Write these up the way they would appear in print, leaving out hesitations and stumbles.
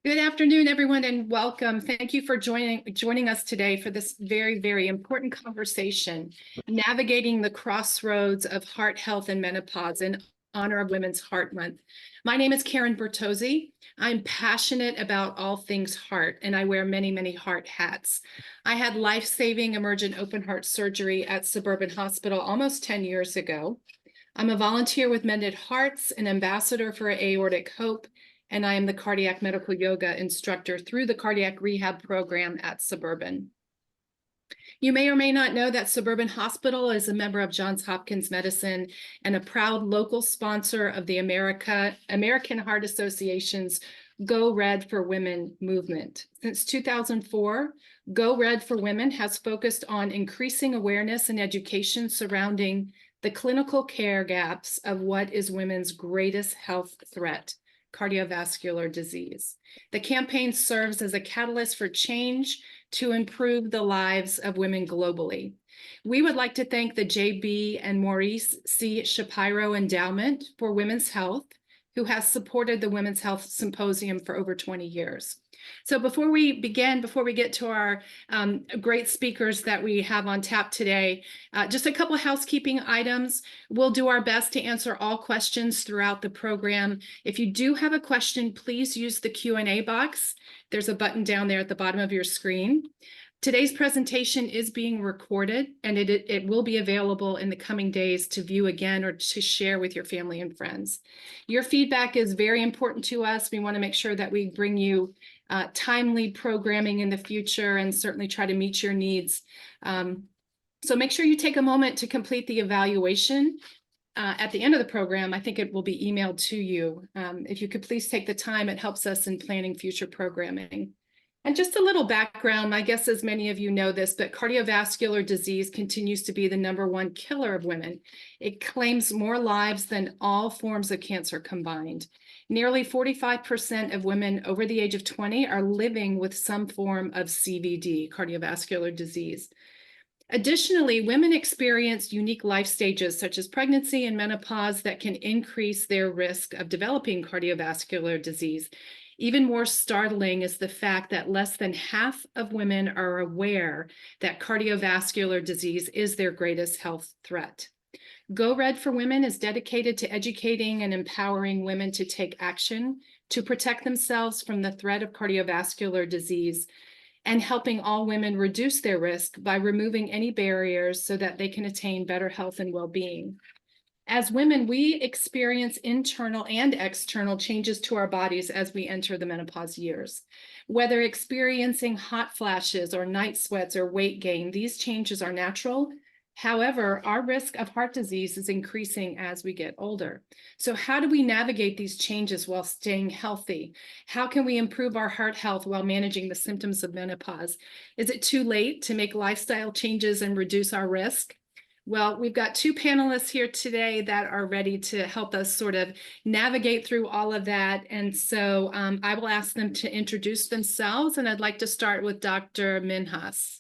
Good afternoon, everyone, and welcome. Thank you for joining us today for this very, very important conversation, navigating the crossroads of heart health and menopause in honor of Women's Heart Month. My name is Karen Bertozzi. I'm passionate about all things heart, and I wear many, many heart hats. I had life-saving emergent open heart surgery at Suburban Hospital almost 10 years ago. I'm a volunteer with Mended Hearts, an ambassador for Aortic Hope, and I am the cardiac medical yoga instructor through the cardiac rehab program at Suburban. You may or may not know that Suburban Hospital is a member of Johns Hopkins Medicine and a proud local sponsor of the American Heart Association's Go Red for Women movement. Since 2004, Go Red for Women has focused on increasing awareness and education surrounding the clinical care gaps of what is women's greatest health threat: cardiovascular disease. The campaign serves as a catalyst for change to improve the lives of women globally. We would like to thank the J.B. and Maurice C. Shapiro Endowment for Women's Health, who has supported the Women's Health Symposium for over 20 years. So before we get to our great speakers that we have on tap today, just a couple of housekeeping items. We'll do our best to answer all questions throughout the program. If you do have a question, please use the Q&A box. There's a button down there at the bottom of your screen. Today's presentation is being recorded, and it will be available in the coming days to view again or to share with your family and friends. Your feedback is very important to us. We want to make sure that we bring you timely programming in the future and certainly try to meet your needs. So make sure you take a moment to complete the evaluation. At the end of the program, I think it will be emailed to you. If you could please take the time, it helps us in planning future programming. And just a little background, I guess as many of you know this, but cardiovascular disease continues to be the #1 killer of women. It claims more lives than all forms of cancer combined. Nearly 45% of women over the age of 20 are living with some form of CVD, cardiovascular disease. Additionally, women experience unique life stages such as pregnancy and menopause that can increase their risk of developing cardiovascular disease. Even more startling is the fact that less than half of women are aware that cardiovascular disease is their greatest health threat. Go Red for Women is dedicated to educating and empowering women to take action to protect themselves from the threat of cardiovascular disease and helping all women reduce their risk by removing any barriers so that they can attain better health and well-being. As women, we experience internal and external changes to our bodies as we enter the menopause years. Whether experiencing hot flashes or night sweats or weight gain, these changes are natural. However, our risk of heart disease is increasing as we get older. So how do we navigate these changes while staying healthy? How can we improve our heart health while managing the symptoms of menopause? Is it too late to make lifestyle changes and reduce our risk? Well, we've got two panelists here today that are ready to help us sort of navigate through all of that. And so I will ask them to introduce themselves, and I'd like to start with Dr. Minhas.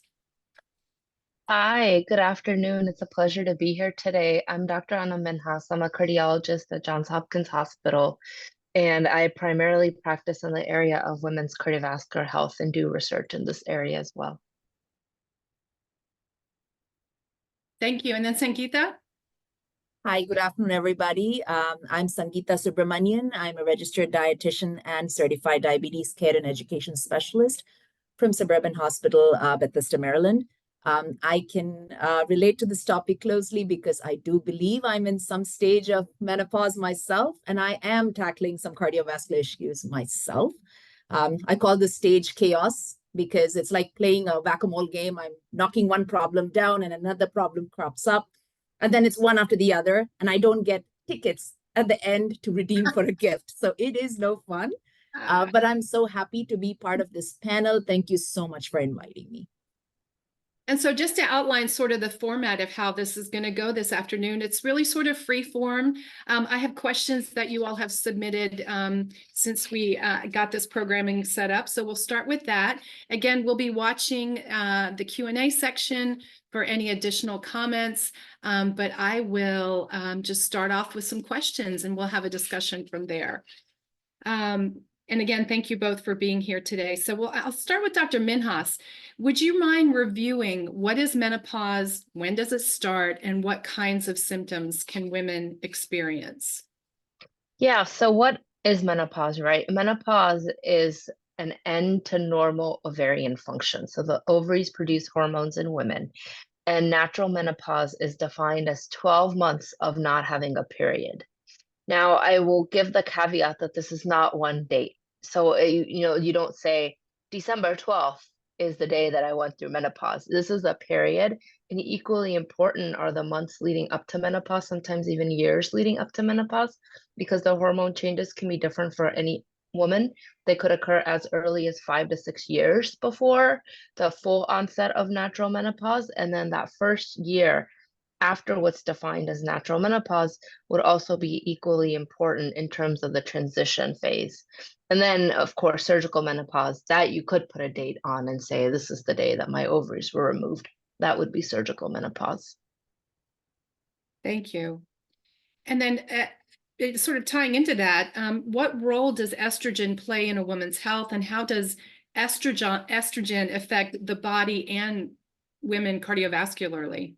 Hi, good afternoon. It's a pleasure to be here today. I'm Dr. Anna Minhas. I'm a cardiologist at Johns Hopkins Hospital, and I primarily practice in the area of women's cardiovascular health and do research in this area as well. Thank you. And then Sangeeta? Hi, good afternoon, everybody. I'm Sangeeta Subramanian. I'm a registered dietitian and certified diabetes care and education specialist from Suburban Hospital, Bethesda, Maryland. I can relate to this topic closely because I do believe I'm in some stage of menopause myself, and I am tackling some cardiovascular issues myself. I call this stage chaos because it's like playing a whack-a-mole game. I'm knocking one problem down and another problem crops up, and then it's one after the other, and I don't get tickets at the end to redeem for a gift. So it is no fun, but I'm so happy to be part of this panel. Thank you so much for inviting me. And so just to outline sort of the format of how this is going to go this afternoon, it's really sort of free form. I have questions that you all have submitted since we got this programming set up. So we'll start with that. Again, we'll be watching the Q&A section for any additional comments, but I will just start off with some questions and we'll have a discussion from there. And again, thank you both for being here today. So I'll start with Dr. Minhas. Would you mind reviewing what is menopause, when does it start, and what kinds of symptoms can women experience? Yeah, so what is menopause, right? Menopause is an end to normal ovarian function. So the ovaries produce hormones in women, and natural menopause is defined as 12 months of not having a period. Now, I will give the caveat that this is not one date. So, you don't say December 12th is the day that I went through menopause. This is a period, and equally important are the months leading up to menopause, sometimes even years leading up to menopause, because the hormone changes can be different for any woman. They could occur as early as 5 to 6 years before the full onset of natural menopause, and then that first year after what's defined as natural menopause would also be equally important in terms of the transition phase. And then, of course, surgical menopause, that you could put a date on and say, this is the day that my ovaries were removed. That would be surgical menopause. Thank you. And then sort of tying into that, what role does estrogen play in a woman's health, and how does estrogen affect the body and women cardiovascularly?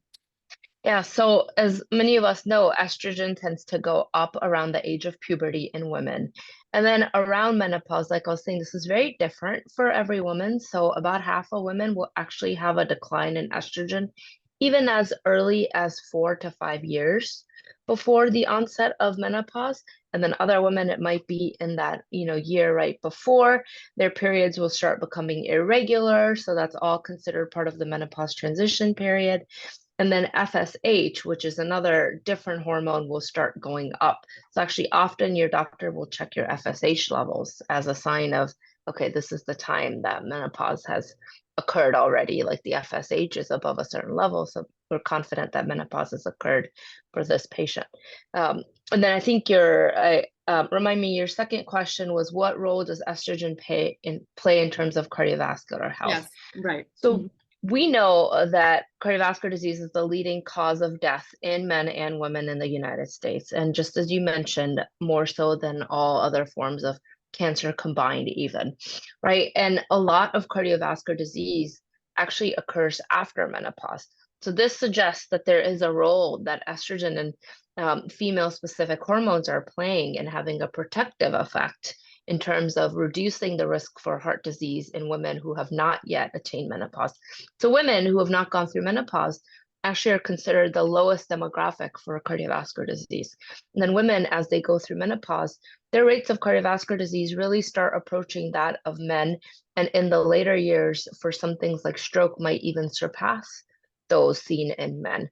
Yeah, so as many of us know, estrogen tends to go up around the age of puberty in women. And then around menopause, like I was saying, this is very different for every woman. So about half of women will actually have a decline in estrogen, even as early as 4 to 5 years before the onset of menopause. And then other women, it might be in that, year right before their periods will start becoming irregular. So that's all considered part of the menopause transition period. And then FSH, which is another different hormone, will start going up. So actually, often your doctor will check your FSH levels as a sign of, okay, this is the time that menopause has occurred already. Like the FSH is above a certain level, so we're confident that menopause has occurred for this patient. And then I think remind me, your second question was, what role does estrogen play in terms of cardiovascular health? Yes, right. So we know that cardiovascular disease is the leading cause of death in men and women in the United States. And just as you mentioned, more so than all other forms of cancer combined even, right? And a lot of cardiovascular disease actually occurs after menopause. So this suggests that there is a role that estrogen and female-specific hormones are playing in having a protective effect in terms of reducing the risk for heart disease in women who have not yet attained menopause. So women who have not gone through menopause actually are considered the lowest demographic for cardiovascular disease. And then women, as they go through menopause, their rates of cardiovascular disease really start approaching that of men. And in the later years, for some things like stroke, might even surpass those seen in men.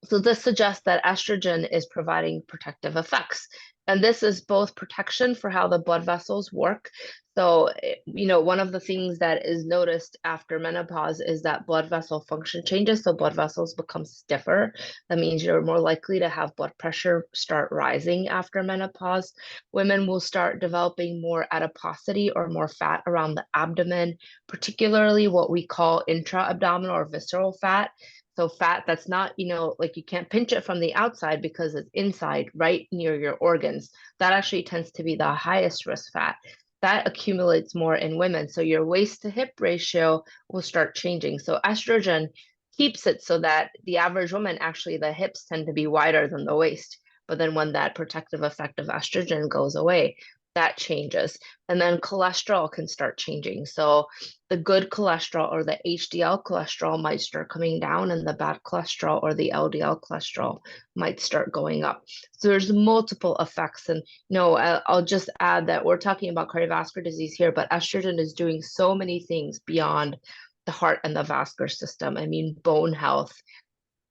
So this suggests that estrogen is providing protective effects. And this is both protection for how the blood vessels work. So, one of the things that is noticed after menopause is that blood vessel function changes. So blood vessels become stiffer. That means you're more likely to have blood pressure start rising after menopause. Women will start developing more adiposity or more fat around the abdomen, particularly what we call intra-abdominal or visceral fat. So fat that's not, like you can't pinch it from the outside because it's inside, right near your organs. That actually tends to be the highest risk fat. That accumulates more in women. So your waist to hip ratio will start changing. So estrogen keeps it so that the average woman, actually the hips tend to be wider than the waist. But then when that protective effect of estrogen goes away, that changes. And then cholesterol can start changing. So the good cholesterol or the HDL cholesterol might start coming down, and the bad cholesterol or the LDL cholesterol might start going up. So there's multiple effects. And I'll just add that we're talking about cardiovascular disease here, but estrogen is doing so many things beyond the heart and the vascular system. I mean, bone health,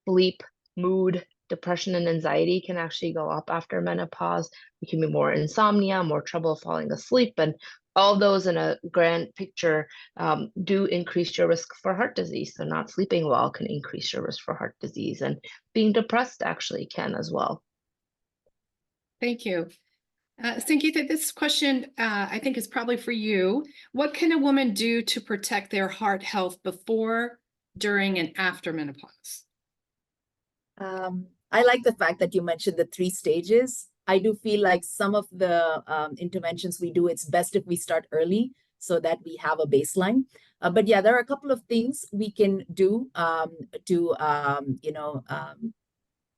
sleep, mood, depression, and anxiety can actually go up after menopause. It can be more insomnia, more trouble falling asleep, and all those in a grand picture do increase your risk for heart disease. So not sleeping well can increase your risk for heart disease, and being depressed actually can as well. Thank you. Sangeeta, this question I think is probably for you. What can a woman do to protect their heart health before, during, and after menopause? I like the fact that you mentioned the 3 stages. I do feel like some of the interventions we do, it's best if we start early so that we have a baseline. But yeah, there are a couple of things we can do to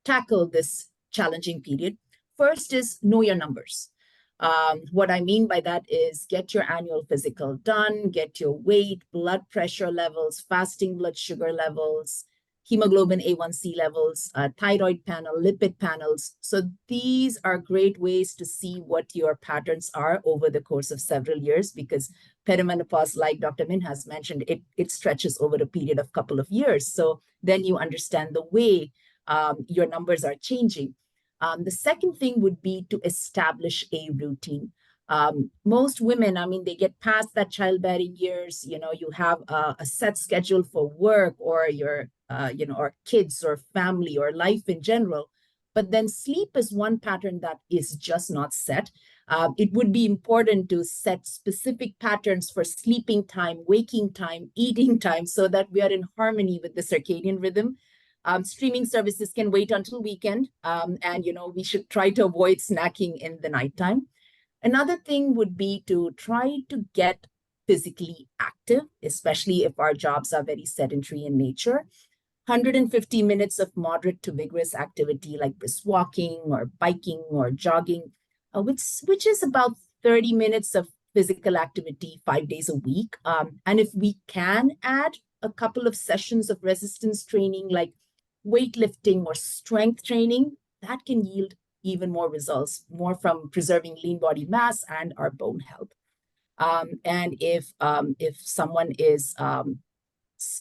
tackle this challenging period. First is know your numbers. What I mean by that is get your annual physical done, get your weight, blood pressure levels, fasting blood sugar levels, hemoglobin A1C levels, thyroid panel, lipid panels. So these are great ways to see what your patterns are over the course of several years, because perimenopause, like Dr. Minhas mentioned, it stretches over a period of a couple of years. So then you understand the way your numbers are changing. The second thing would be to establish a routine. Most women, I mean, they get past that childbearing years, you have a set schedule for work or your, or kids or family or life in general. But then sleep is one pattern that is just not set. It would be important to set specific patterns for sleeping time, waking time, eating time, so that we are in harmony with the circadian rhythm. Streaming services can wait until weekend, and we should try to avoid snacking in the nighttime. Another thing would be to try to get physically active, especially if our jobs are very sedentary in nature. 150 minutes of moderate to vigorous activity like brisk walking or biking or jogging, which is about 30 minutes of physical activity 5 days a week. And if we can add a couple of sessions of resistance training like weightlifting or strength training, that can yield even more results, more from preserving lean body mass and our bone health. And if someone is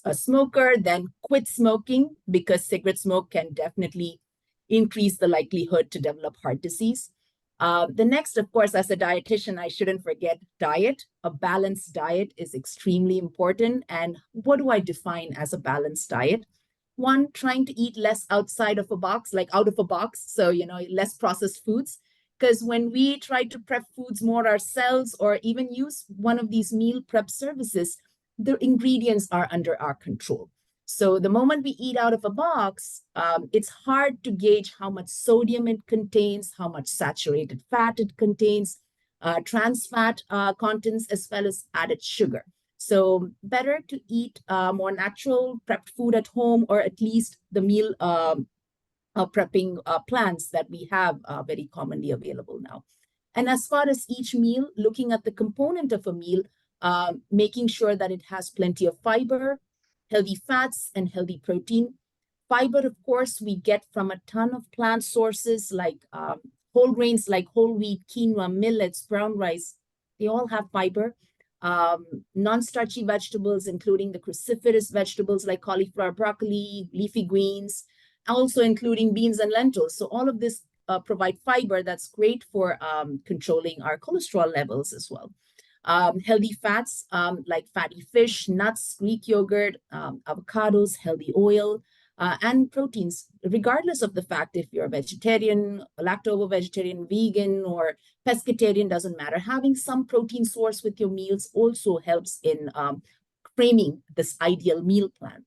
a smoker, then quit smoking, because cigarette smoke can definitely increase the likelihood to develop heart disease. The next, of course, as a dietitian, I shouldn't forget diet. A balanced diet is extremely important. And what do I define as a balanced diet? One, trying to eat less outside of a box, like out of a box. So, less processed foods. Because when we try to prep foods more ourselves or even use one of these meal prep services, the ingredients are under our control. So the moment we eat out of a box, it's hard to gauge how much sodium it contains, how much saturated fat it contains, trans fat contents, as well as added sugar. So better to eat more natural prepped food at home, or at least the meal prepping plans that we have very commonly available now. And as far as each meal, looking at the component of a meal, making sure that it has plenty of fiber, healthy fats, and healthy protein. Fiber, of course, we get from a ton of plant sources like whole grains like whole wheat, quinoa, millets, brown rice. They all have fiber. Non-starchy vegetables, including the cruciferous vegetables like cauliflower, broccoli, leafy greens, also including beans and lentils. So all of this provide fiber that's great for controlling our cholesterol levels as well. Healthy fats like fatty fish, nuts, Greek yogurt, avocados, healthy oil, and proteins, regardless of the fact if you're a vegetarian, lacto-vegetarian, vegan, or pescatarian, doesn't matter. Having some protein source with your meals also helps in framing this ideal meal plan.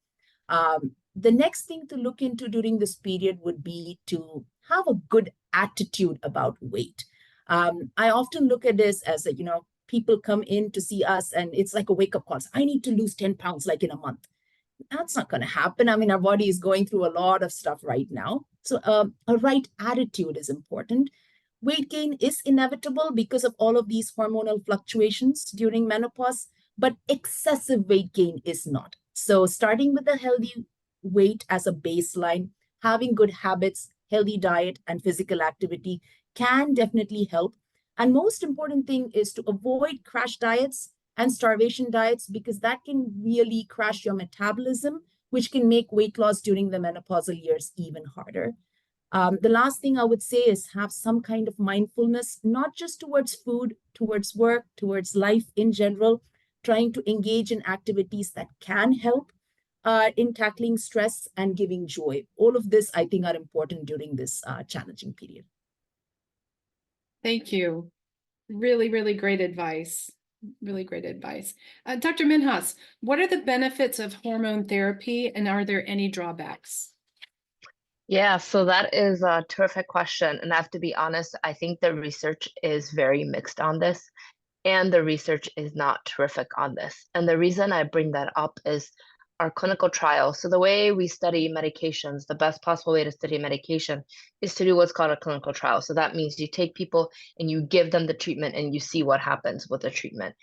The next thing to look into during this period would be to have a good attitude about weight. I often look at this as people come in to see us and it's like a wake-up call. I need to lose 10 pounds like in a month. That's not going to happen. I mean, our body is going through a lot of stuff right now. So a right attitude is important. Weight gain is inevitable because of all of these hormonal fluctuations during menopause, but excessive weight gain is not. So starting with a healthy weight as a baseline, having good habits, healthy diet, and physical activity can definitely help. And most important thing is to avoid crash diets and starvation diets, because that can really crash your metabolism, which can make weight loss during the menopausal years even harder. The last thing I would say is have some kind of mindfulness, not just towards food, towards work, towards life in general, trying to engage in activities that can help in tackling stress and giving joy. All of this, I think, are important during this challenging period. Thank you. Really, really great advice. Really great advice. Dr. Minhas, what are the benefits of hormone therapy, and are there any drawbacks? Yeah, so that is a terrific question. And I have to be honest, I think the research is very mixed on this, and the research is not terrific on this. And the reason I bring that up is our clinical trial. So the way we study medications, the best possible way to study medication is to do what's called a clinical trial. So that means you take people and you give them the treatment and you see what happens with the treatment.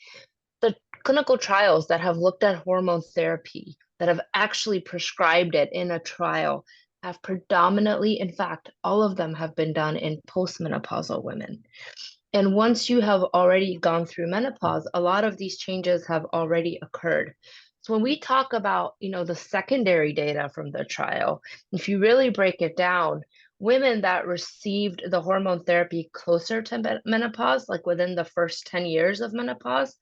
The clinical trials that have looked at hormone therapy, that have actually prescribed it in a trial, have predominantly, in fact, all of them have been done in postmenopausal women. And once you have already gone through menopause, a lot of these changes have already occurred. So when we talk about, the secondary data from the trial, if you really break it down, women that received the hormone therapy closer to menopause, like within the first 10 years of menopause,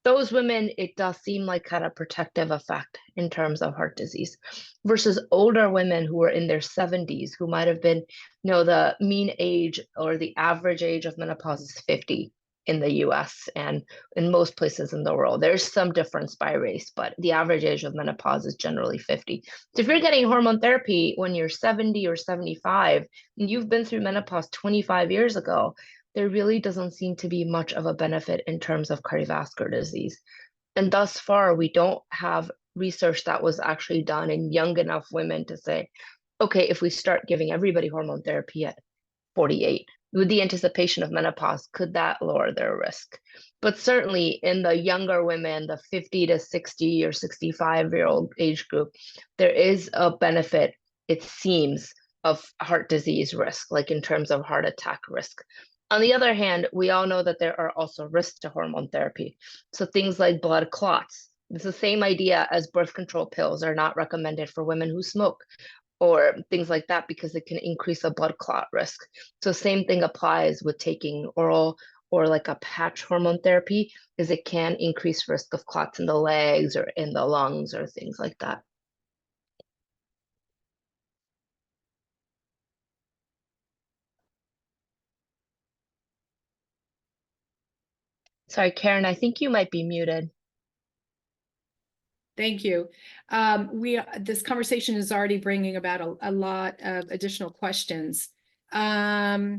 those women, it does seem like had a protective effect in terms of heart disease versus older women who were in their 70s, who might have been, the mean age or the average age of menopause is 50 in the US and in most places in the world. There's some difference by race, but the average age of menopause is generally 50. So if you're getting hormone therapy when you're 70 or 75, and you've been through menopause 25 years ago, there really doesn't seem to be much of a benefit in terms of cardiovascular disease. And thus far, we don't have research that was actually done in young enough women to say, okay, if we start giving everybody hormone therapy at 48, with the anticipation of menopause, could that lower their risk? But certainly in the younger women, the 50 to 60 or 65-year-old age group, there is a benefit, it seems, of heart disease risk, like in terms of heart attack risk. On the other hand, we all know that there are also risks to hormone therapy. So things like blood clots. It's the same idea as birth control pills are not recommended for women who smoke or things like that because it can increase a blood clot risk. So same thing applies with taking oral or like a patch hormone therapy, is it can increase risk of clots in the legs or in the lungs or things like that. Sorry, Karen, I think you might be muted. Thank you. This conversation is already bringing about a lot of additional questions. Let's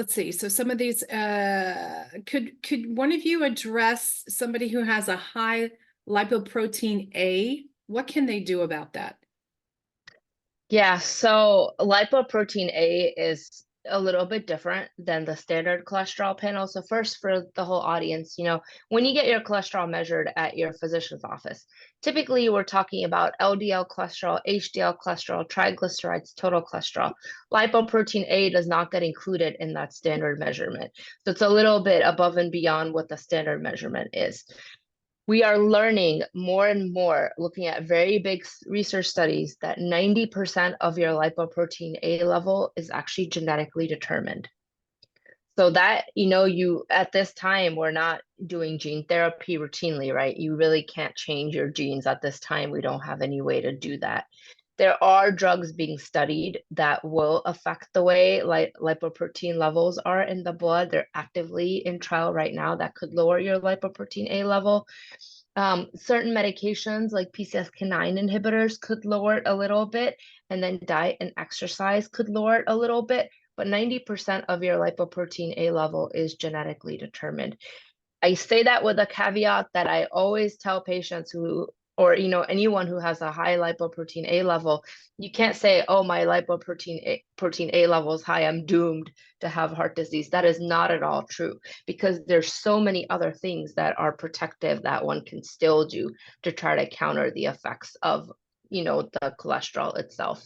see. So some of these, could one of you address somebody who has a high lipoprotein A? What can they do about that? Yeah, so lipoprotein A is a little bit different than the standard cholesterol panel. So first, for the whole audience, when you get your cholesterol measured at your physician's office, typically we're talking about LDL cholesterol, HDL cholesterol, triglycerides, total cholesterol. Lipoprotein A does not get included in that standard measurement. So it's a little bit above and beyond what the standard measurement is. We are learning more and more, looking at very big research studies, that 90% of your lipoprotein A level is actually genetically determined. So that, you at this time, we're not doing gene therapy routinely, right? You really can't change your genes at this time. We don't have any way to do that. There are drugs being studied that will affect the way lipoprotein levels are in the blood. They're actively in trial right now that could lower your lipoprotein A level. Certain medications like PCSK9 inhibitors could lower it a little bit, and then diet and exercise could lower it a little bit. But 90% of your lipoprotein A level is genetically determined. I say that with a caveat that I always tell patients or anyone who has a high lipoprotein A level, you can't say, oh, my protein A level is high, I'm doomed to have heart disease. That is not at all true, because there's so many other things that are protective that one can still do to try to counter the effects of, the cholesterol itself.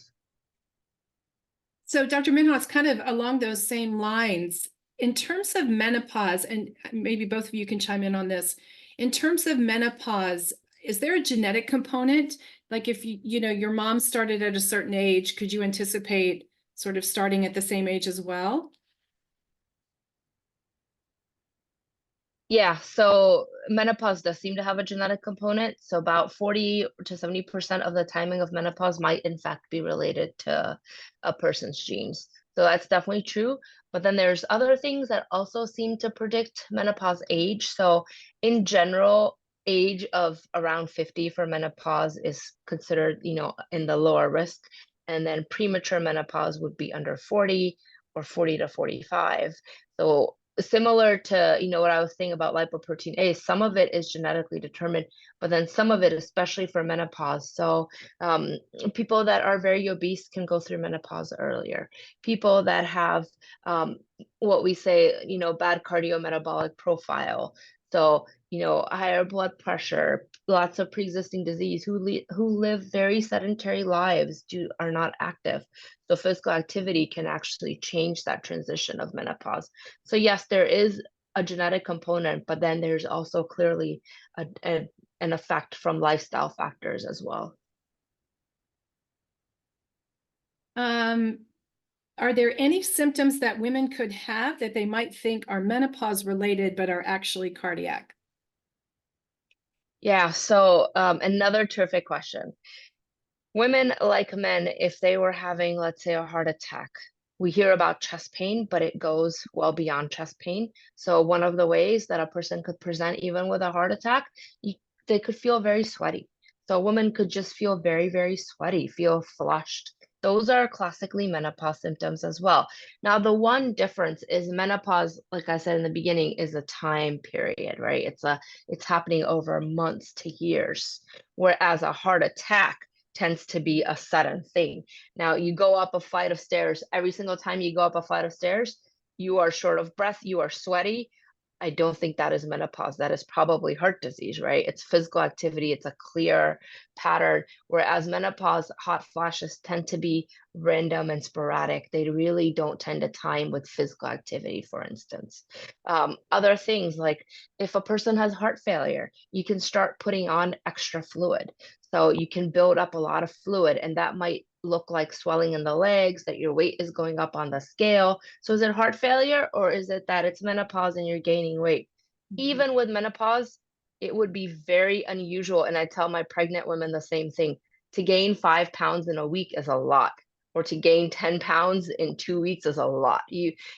So Dr. Minhas, kind of along those same lines, in terms of menopause, and maybe both of you can chime in on this, in terms of menopause, is there a genetic component? Like if your mom started at a certain age, could you anticipate sort of starting at the same age as well? Yeah, so menopause does seem to have a genetic component. So about 40 to 70% of the timing of menopause might in fact be related to a person's genes. So that's definitely true. But then there's other things that also seem to predict menopause age. So in general, age of around 50 for menopause is considered, in the lower risk. And then premature menopause would be under 40 or 40 to 45. So similar to, what I was saying about lipoprotein A, some of it is genetically determined, but then some of it, especially for menopause. So people that are very obese can go through menopause earlier. People that have what we say, bad cardiometabolic profile. So, higher blood pressure, lots of pre-existing disease, who live very sedentary lives, are not active. So physical activity can actually change that transition of menopause. So yes, there is a genetic component, but then there's also clearly an effect from lifestyle factors as well. Are there any symptoms that women could have that they might think are menopause related, but are actually cardiac? Yeah, so another terrific question. Women, like men, if they were having, let's say, a heart attack, we hear about chest pain, but it goes well beyond chest pain. So one of the ways that a person could present even with a heart attack, they could feel very sweaty. So a woman could just feel very, very sweaty, feel flushed. Those are classically menopause symptoms as well. Now, the one difference is menopause, like I said in the beginning, is a time period, right? It's happening over months to years, whereas a heart attack tends to be a sudden thing. Now, you go up a flight of stairs. Every single time you go up a flight of stairs, you are short of breath, you are sweaty. I don't think that is menopause. That is probably heart disease, right? It's physical activity. It's a clear pattern. Whereas menopause, hot flashes tend to be random and sporadic. They really don't tend to time with physical activity, for instance. Other things like if a person has heart failure, you can start putting on extra fluid. So you can build up a lot of fluid, and that might look like swelling in the legs, that your weight is going up on the scale. So is it heart failure, or is it that it's menopause and you're gaining weight? Even with menopause, it would be very unusual. And I tell my pregnant women the same thing. To gain 5 pounds in a week is a lot, or to gain 10 pounds in 2 weeks is a lot.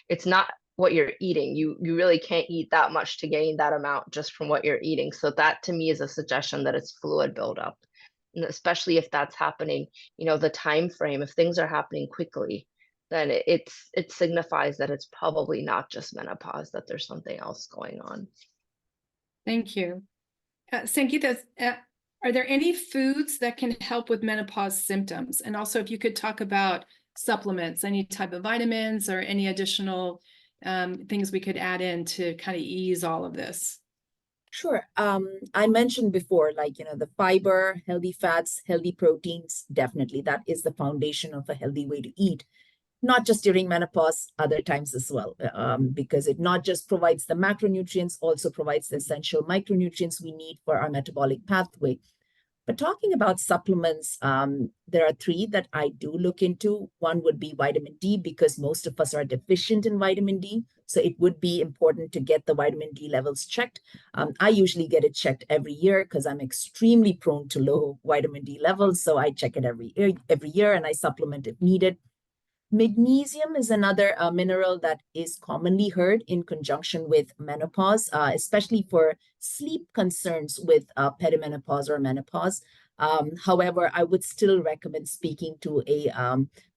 It's not what you're eating. You really can't eat that much to gain that amount just from what you're eating. So that to me is a suggestion that it's fluid buildup. And especially if that's happening, the time frame, if things are happening quickly, then it signifies that it's probably not just menopause, that there's something else going on. Thank you. Sangeeta, are there any foods that can help with menopause symptoms? And also if you could talk about supplements, any type of vitamins or any additional things we could add in to kind of ease all of this. Sure. I mentioned before, the fiber, healthy fats, healthy proteins, definitely. That is the foundation of a healthy way to eat, not just during menopause, other times as well, because it not just provides the macronutrients, also provides the essential micronutrients we need for our metabolic pathway. But talking about supplements, there are 3 that I do look into. One would be vitamin D, because most of us are deficient in vitamin D. So it would be important to get the vitamin D levels checked. I usually get it checked every year because I'm extremely prone to low vitamin D levels. So I check it every year and I supplement if needed. Magnesium is another mineral that is commonly heard in conjunction with menopause, especially for sleep concerns with perimenopause or menopause. However, I would still recommend speaking to a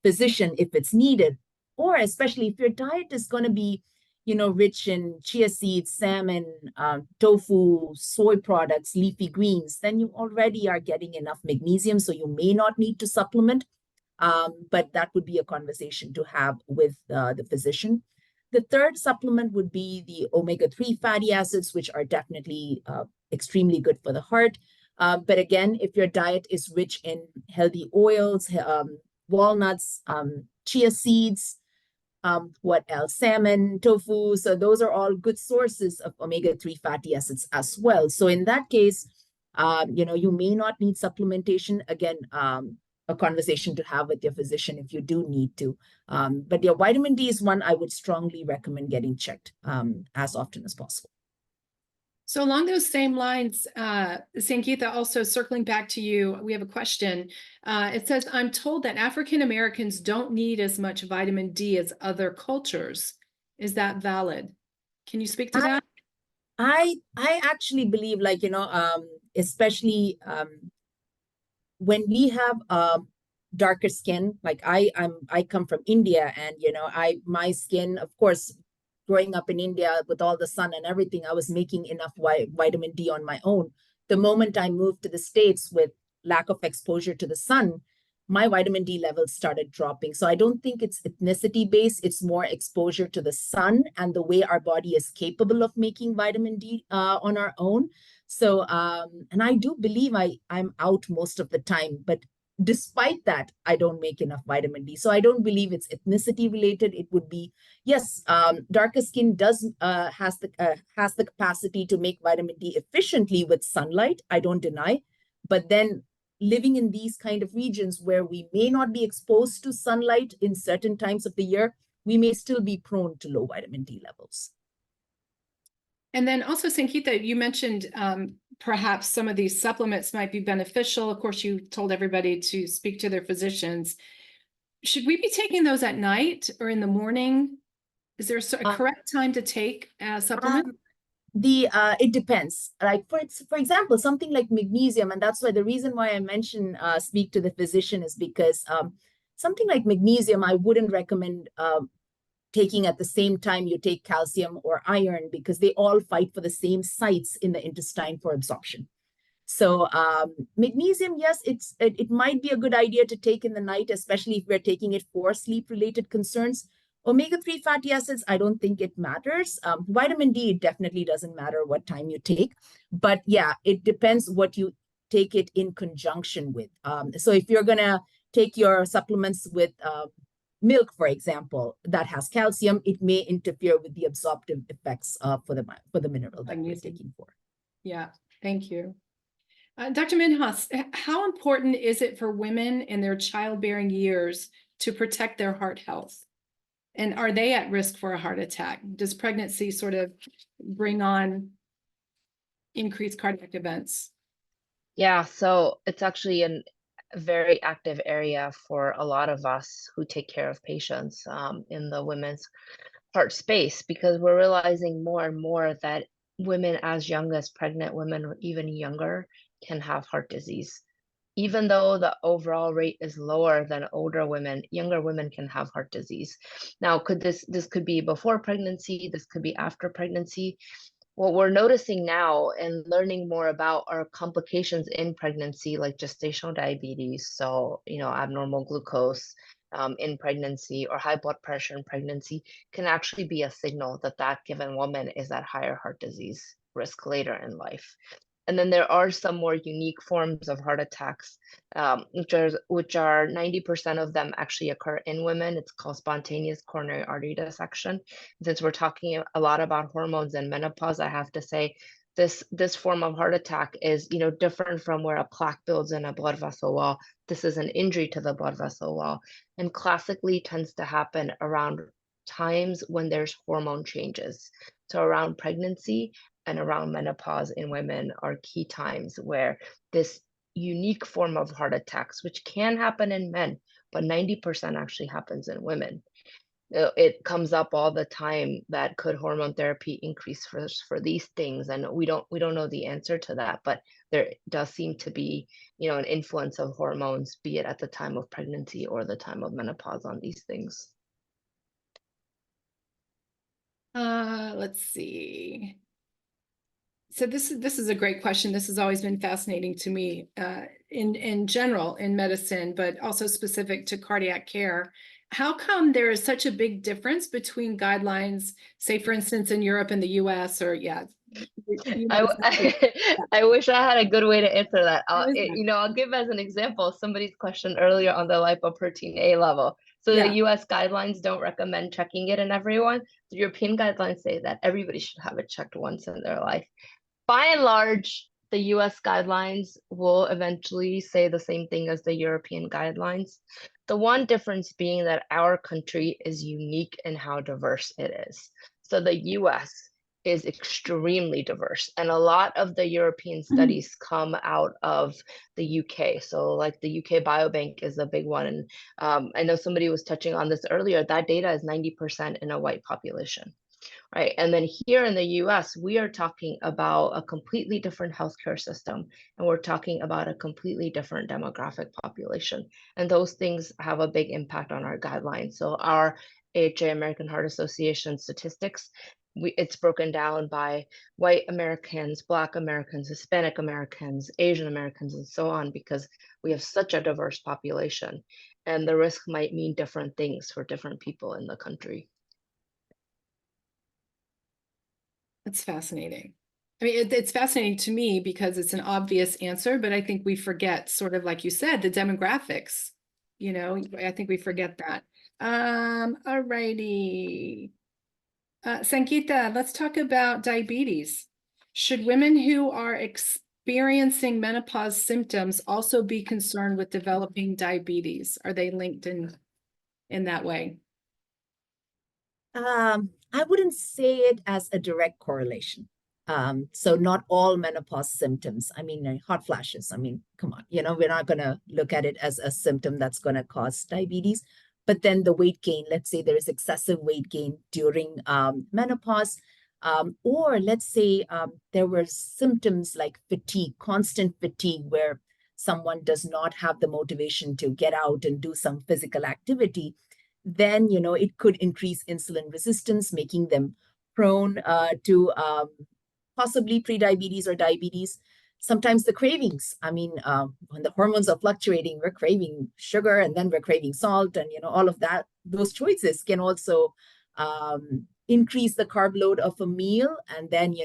physician if it's needed, or especially if your diet is going to be, rich in chia seeds, salmon, tofu, soy products, leafy greens, then you already are getting enough magnesium, so you may not need to supplement. But that would be a conversation to have with the physician. The third supplement would be the omega-3 fatty acids, which are definitely extremely good for the heart. But again, if your diet is rich in healthy oils, walnuts, chia seeds, what else? Salmon, tofu. So those are all good sources of omega-3 fatty acids as well. So in that case, you may not need supplementation. Again, a conversation to have with your physician if you do need to. But your vitamin D is one I would strongly recommend getting checked as often as possible. So along those same lines, Sangeeta, also circling back to you, we have a question. It says, I'm told that African Americans don't need as much vitamin D as other cultures. Is that valid? Can you speak to that? I actually believe, like, especially when we have darker skin, like I come from India, and my skin, of course, growing up in India with all the sun and everything, I was making enough vitamin D on my own. The moment I moved to the States with lack of exposure to the sun, my vitamin D levels started dropping. So I don't think it's ethnicity based. It's more exposure to the sun and the way our body is capable of making vitamin D on our own. So, and I do believe I'm out most of the time, but despite that, I don't make enough vitamin D. So I don't believe it's ethnicity related. It would be, yes, darker skin has the capacity to make vitamin D efficiently with sunlight. I don't deny, but then living in these kind of regions where we may not be exposed to sunlight in certain times of the year, we may still be prone to low vitamin D levels. And then also, Sangeeta, you mentioned perhaps some of these supplements might be beneficial. Of course, you told everybody to speak to their physicians. Should we be taking those at night or in the morning? Is there a correct time to take a supplement? It depends. Like for example, something like magnesium, and that's why the reason why I mention speak to the physician is because something like magnesium, I wouldn't recommend taking at the same time you take calcium or iron, because they all fight for the same sites in the intestine for absorption. So magnesium, yes, it might be a good idea to take in the night, especially if we're taking it for sleep-related concerns. Omega-3 fatty acids, I don't think it matters. Vitamin D, it definitely doesn't matter what time you take. But yeah, it depends what you take it in conjunction with. So if you're going to take your supplements with milk, for example, that has calcium, it may interfere with the absorptive effects for the mineral that you're taking for. Yeah, thank you. Dr. Minhas, how important is it for women in their childbearing years to protect their heart health? And are they at risk for a heart attack? Does pregnancy sort of bring on increased cardiac events? Yeah, so it's actually a very active area for a lot of us who take care of patients in the women's heart space, because we're realizing more and more that women as young as pregnant women or even younger can have heart disease. Even though the overall rate is lower than older women, younger women can have heart disease. Now, this could be before pregnancy, this could be after pregnancy. What we're noticing now and learning more about are complications in pregnancy, like gestational diabetes. So, abnormal glucose in pregnancy or high blood pressure in pregnancy can actually be a signal that that given woman is at higher heart disease risk later in life. And then there are some more unique forms of heart attacks, which are 90% of them actually occur in women. It's called spontaneous coronary artery dissection. Since we're talking a lot about hormones and menopause, I have to say this form of heart attack is different from where a plaque builds in a blood vessel wall. This is an injury to the blood vessel wall, and classically tends to happen around times when there's hormone changes. So around pregnancy and around menopause in women are key times where this unique form of heart attacks, which can happen in men, but 90% actually happens in women. It comes up all the time that could hormone therapy increase for these things, and we don't know the answer to that, but there does seem to be an influence of hormones, be it at the time of pregnancy or the time of menopause, on these things. Let's see. So this is a great question. This has always been fascinating to me in general in medicine, but also specific to cardiac care. How come there is such a big difference between guidelines, say, for instance, in Europe and the US, or yeah? I wish I had a good way to answer that. I'll give as an example somebody's question earlier on the lipoprotein A level. So the US guidelines don't recommend checking it in everyone. The European guidelines say that everybody should have it checked once in their life. By and large, the US guidelines will eventually say the same thing as the European guidelines. The one difference being that our country is unique in how diverse it is. So the US is extremely diverse, and a lot of the European studies come out of the UK. So like the UK Biobank is a big one. And I know somebody was touching on this earlier. That data is 90% in a white population. right? And then here in the US, we are talking about a completely different healthcare system, and we're talking about a completely different demographic population. And those things have a big impact on our guidelines. So our AHA, American Heart Association statistics, it's broken down by white Americans, Black Americans, Hispanic Americans, Asian Americans, and so on, because we have such a diverse population. And the risk might mean different things for different people in the country. That's fascinating. I mean, it's fascinating to me because it's an obvious answer, but I think we forget, sort of like you said, the demographics. You know, I think we forget that. All righty. Sangeeta, let's talk about diabetes. Should women who are experiencing menopause symptoms also be concerned with developing diabetes? Are they linked in that way? I wouldn't say it as a direct correlation. So not all menopause symptoms. I mean, hot flashes. I mean, come on, we're not going to look at it as a symptom that's going to cause diabetes. But then the weight gain, let's say there is excessive weight gain during menopause, or let's say there were symptoms like fatigue, constant fatigue, where someone does not have the motivation to get out and do some physical activity, then it could increase insulin resistance, making them prone to possibly prediabetes or diabetes. Sometimes the cravings, I mean, when the hormones are fluctuating, we're craving sugar and then we're craving salt, and all of that. Those choices can also increase the carb load of a meal, and then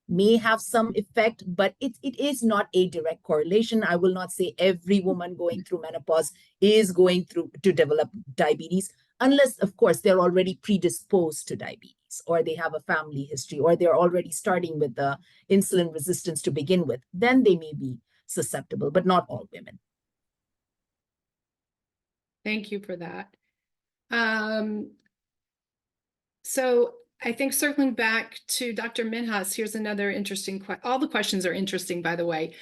may have some effect, but it is not a direct correlation. I will not say every woman going through menopause is going through to develop diabetes, unless, of course, they're already predisposed to diabetes, or they have a family history, or they're already starting with the insulin resistance to begin with. Then they may be susceptible, but not all women. Thank you for that. So I think circling back to Dr. Minhas, here's another interesting question. All the questions are interesting, by the way.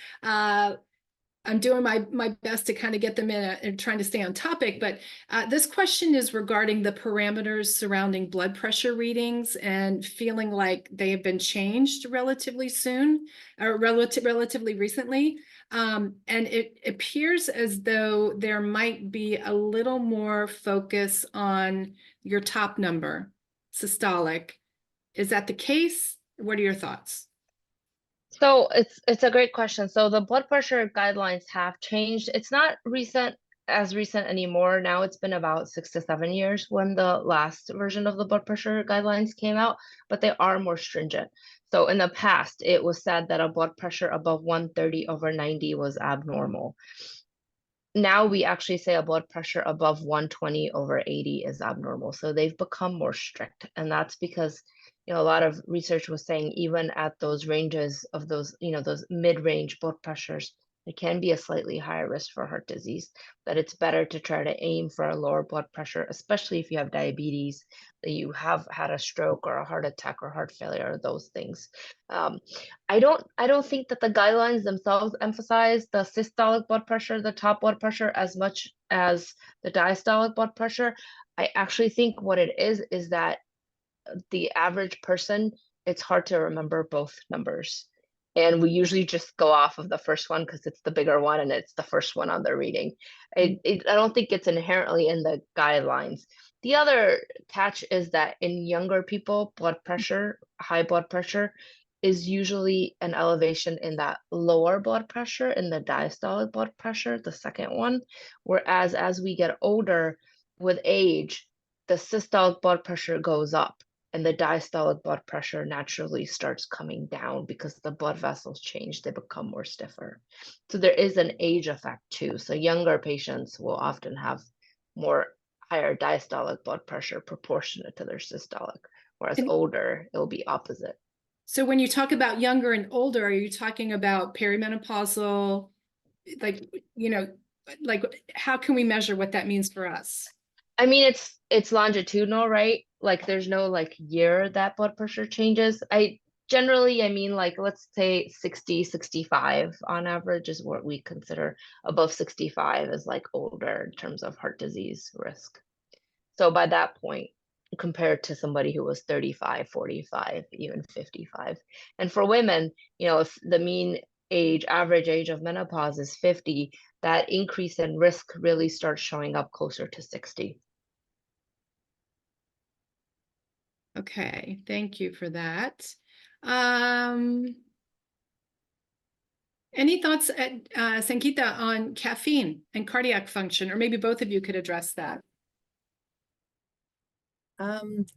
I'm doing my best to kind of get them in and trying to stay on topic, but this question is regarding the parameters surrounding blood pressure readings and feeling like they have been changed relatively soon or relatively recently. And it appears as though there might be a little more focus on your top number, systolic. Is that the case? What are your thoughts? So it's a great question. So the blood pressure guidelines have changed. It's not as recent anymore. Now it's been about 6 to 7 years when the last version of the blood pressure guidelines came out, but they are more stringent. So in the past, it was said that a blood pressure above 130/90 was abnormal. Now we actually say a blood pressure above 120/80 is abnormal. So they've become more strict, and that's because a lot of research was saying even at those ranges of those mid-range blood pressures, there can be a slightly higher risk for heart disease, that it's better to try to aim for a lower blood pressure, especially if you have diabetes, that you have had a stroke or a heart attack or heart failure, or those things. I don't think that the guidelines themselves emphasize the systolic blood pressure, the top blood pressure, as much as the diastolic blood pressure. I actually think what it is that the average person, it's hard to remember both numbers. And we usually just go off of the first one because it's the bigger one and it's the first one on the reading. I don't think it's inherently in the guidelines. The other catch is that in younger people, high blood pressure is usually an elevation in that lower blood pressure, in the diastolic blood pressure, the second one. Whereas as we get older with age, the systolic blood pressure goes up and the diastolic blood pressure naturally starts coming down because the blood vessels change, they become more stiffer. So there is an age effect too. So younger patients will often have higher diastolic blood pressure proportionate to their systolic, whereas older, it'll be opposite. So when you talk about younger and older, are you talking about perimenopausal, like how can we measure what that means for us? I mean, it's longitudinal, right? Like there's no year that blood pressure changes. I mean, let's say 60, 65 on average is what we consider. Above 65 is older in terms of heart disease risk. So by that point, compared to somebody who was 35, 45, even 55. And for women, if the average age of menopause is 50, that increase in risk really starts showing up closer to 60. Okay, thank you for that. Any thoughts, Sangeeta, on caffeine and cardiac function, or maybe both of you could address that?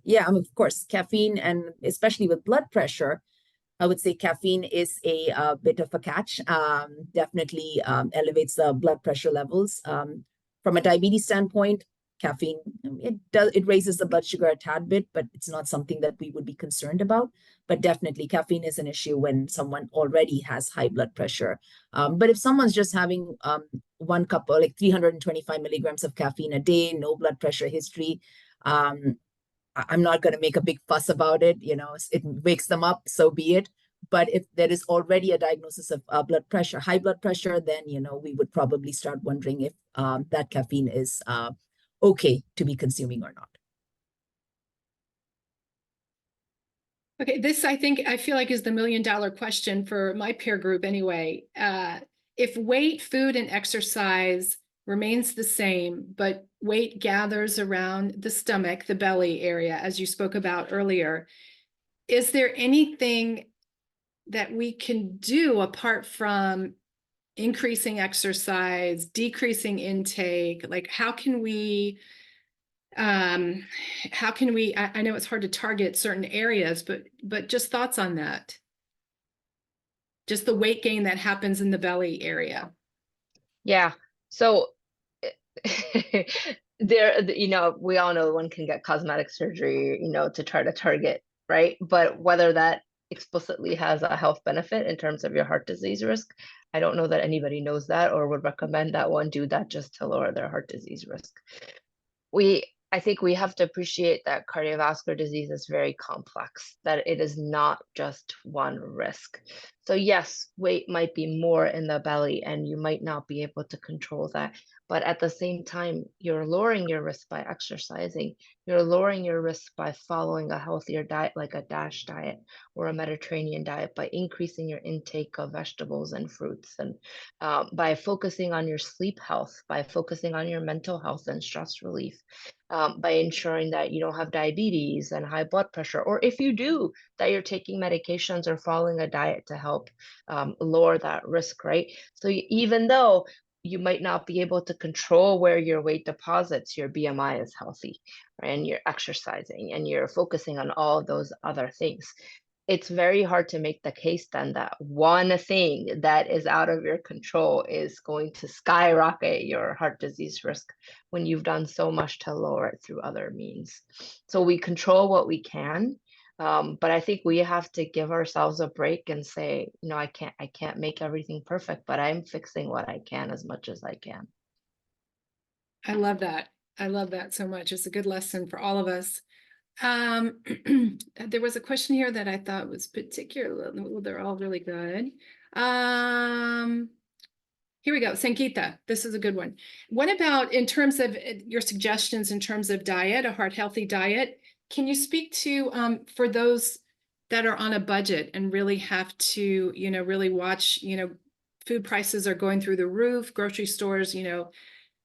Yeah, of course, caffeine, and especially with blood pressure, I would say caffeine is a bit of a catch. Definitely elevates the blood pressure levels. From a diabetes standpoint, caffeine, it raises the blood sugar a tad bit, but it's not something that we would be concerned about. But definitely caffeine is an issue when someone already has high blood pressure. But if someone's just having 1 cup or like 325 milligrams of caffeine a day, no blood pressure history, I'm not going to make a big fuss about it. It wakes them up, so be it. But if there is already a diagnosis of blood pressure, high blood pressure, then, we would probably start wondering if that caffeine is okay to be consuming or not. Okay, this I feel like is the $1 million question for my peer group anyway. If weight, food, and exercise remains the same, but weight gathers around the stomach, the belly area, as you spoke about earlier, is there anything that we can do apart from increasing exercise, decreasing intake? Like, how can we, I know it's hard to target certain areas, but just thoughts on that. Just the weight gain that happens in the belly area. Yeah. So we all know one can get cosmetic surgery, to try to target, right? But whether that explicitly has a health benefit in terms of your heart disease risk, I don't know that anybody knows that or would recommend that one do that just to lower their heart disease risk. I think we have to appreciate that cardiovascular disease is very complex, that it is not just one risk. So yes, weight might be more in the belly and you might not be able to control that. But at the same time, you're lowering your risk by exercising. You're lowering your risk by following a healthier diet, like a DASH diet or a Mediterranean diet, by increasing your intake of vegetables and fruits, and by focusing on your sleep health, by focusing on your mental health and stress relief, by ensuring that you don't have diabetes and high blood pressure, or if you do, that you're taking medications or following a diet to help lower that risk, right? So even though you might not be able to control where your weight deposits, your BMI is healthy, right? And you're exercising and you're focusing on all of those other things. It's very hard to make the case then that one thing that is out of your control is going to skyrocket your heart disease risk when you've done so much to lower it through other means. So we control what we can, but I think we have to give ourselves a break and say, I can't make everything perfect, but I'm fixing what I can as much as I can. I love that. I love that so much. It's a good lesson for all of us. There was a question here that I thought was particularly, well, they're all really good. Here we go. Sangeeta, this is a good one. What about in terms of your suggestions in terms of diet, a heart healthy diet? Can you speak to for those that are on a budget and really have to, really watch, food prices are going through the roof, grocery stores,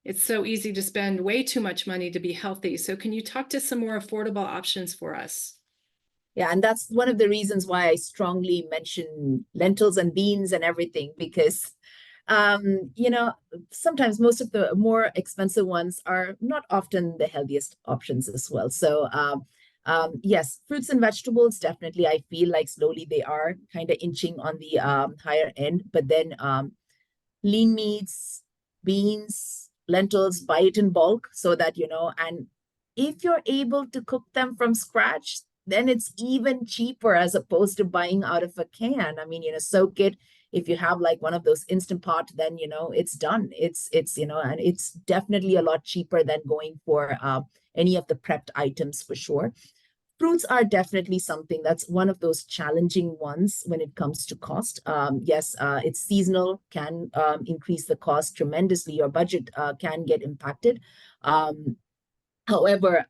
it's so easy to spend way too much money to be healthy. So can you talk to some more affordable options for us? Yeah, and that's one of the reasons why I strongly mention lentils and beans and everything, because sometimes most of the more expensive ones are not often the healthiest options as well. So yes, fruits and vegetables, definitely, I feel like slowly they are kind of inching on the higher end, but then lean meats, beans, lentils, buy it in bulk so that, and if you're able to cook them from scratch, then it's even cheaper as opposed to buying out of a can. I mean, soak it. If you have like one of those Instant Pot, then, it's done. It's and it's definitely a lot cheaper than going for any of the prepped items for sure. Fruits are definitely something that's one of those challenging ones when it comes to cost. Yes, it's seasonal, can increase the cost tremendously. Your budget can get impacted. However,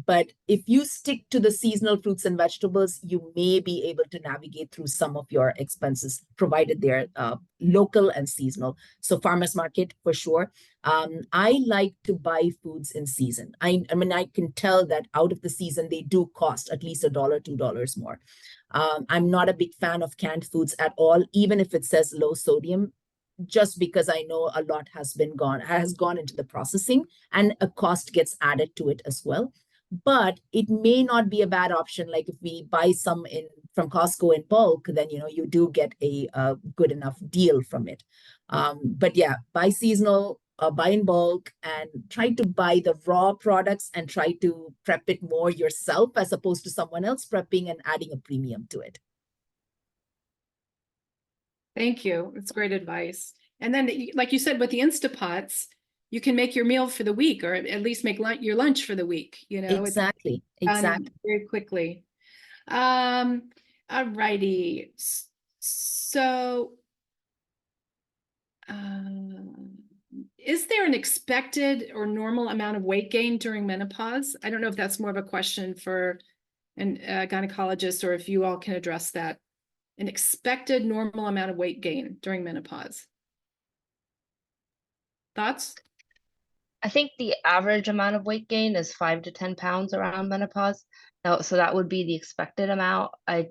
but if you stick to the seasonal fruits and vegetables, you may be able to navigate through some of your expenses, provided they're local and seasonal. So farmers market for sure. I like to buy foods in season. I mean, I can tell that out of the season, they do cost at least $1, $2 more. I'm not a big fan of canned foods at all, even if it says low sodium, just because I know a lot has gone into the processing and a cost gets added to it as well. But it may not be a bad option. Like if we buy some from Costco in bulk, then you do get a good enough deal from it. But yeah, buy seasonal, buy in bulk, and try to buy the raw products and try to prep it more yourself as opposed to someone else prepping and adding a premium to it. Thank you. It's great advice. And then, like you said, with the Instapots, you can make your meal for the week, or at least make your lunch for the week. Exactly. It's done very quickly. All righty. So, is there an expected or normal amount of weight gain during menopause? I don't know if that's more of a question for a gynecologist, or if you all can address that. An expected normal amount of weight gain during menopause. Thoughts? I think the average amount of weight gain is 5 to 10 pounds around menopause. Now, so that would be the expected amount. I